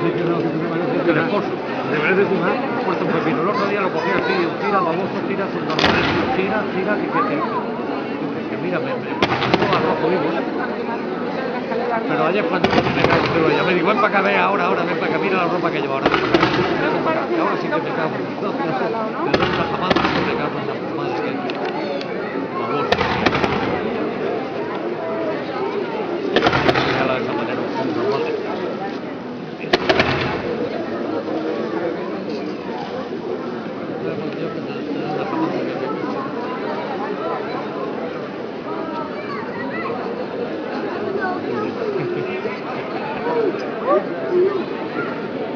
El esposo. ¿Te parece tu hija? Puesto un pepino. El otro día lo cogí así, tira, baboso, tira, tira, que mira, me pongo a rojo vivo. Pero ayer cuando me cago, pero ella me dijo, ven para acá, ve ahora, ven para acá, mira la ropa que llevo ahora. Ven para acá, que ahora sí que me cago. No, te doy una jamada que me cago en la madre que... Baboso. De esa manera, normal.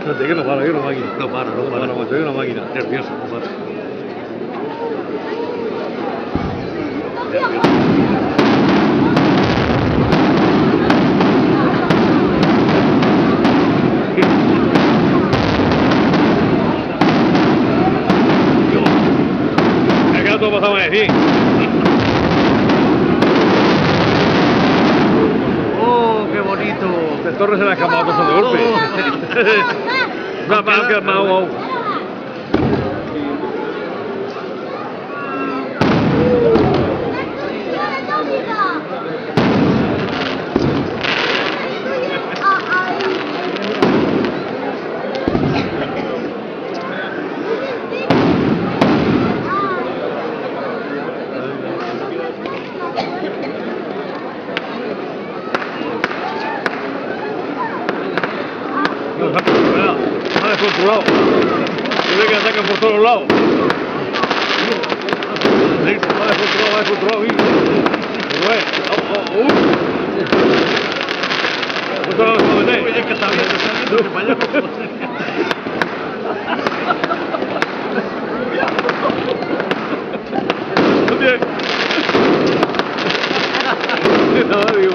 Fíjate que no para, que una máquina. No para, macho, que una máquina. Nervioso, no para. Me ha quedado todo pasado en decir. ¡Oh, qué bonito! El Torres se la ha escapado todo de golpe. Una más que más wow. Está descontrolado. Tiene que atacar por todos lados. Va descontrolado. Pero ¿Por todos lados se va a meter? Oye, es que está viendo que para allá. No tiene... No, digo,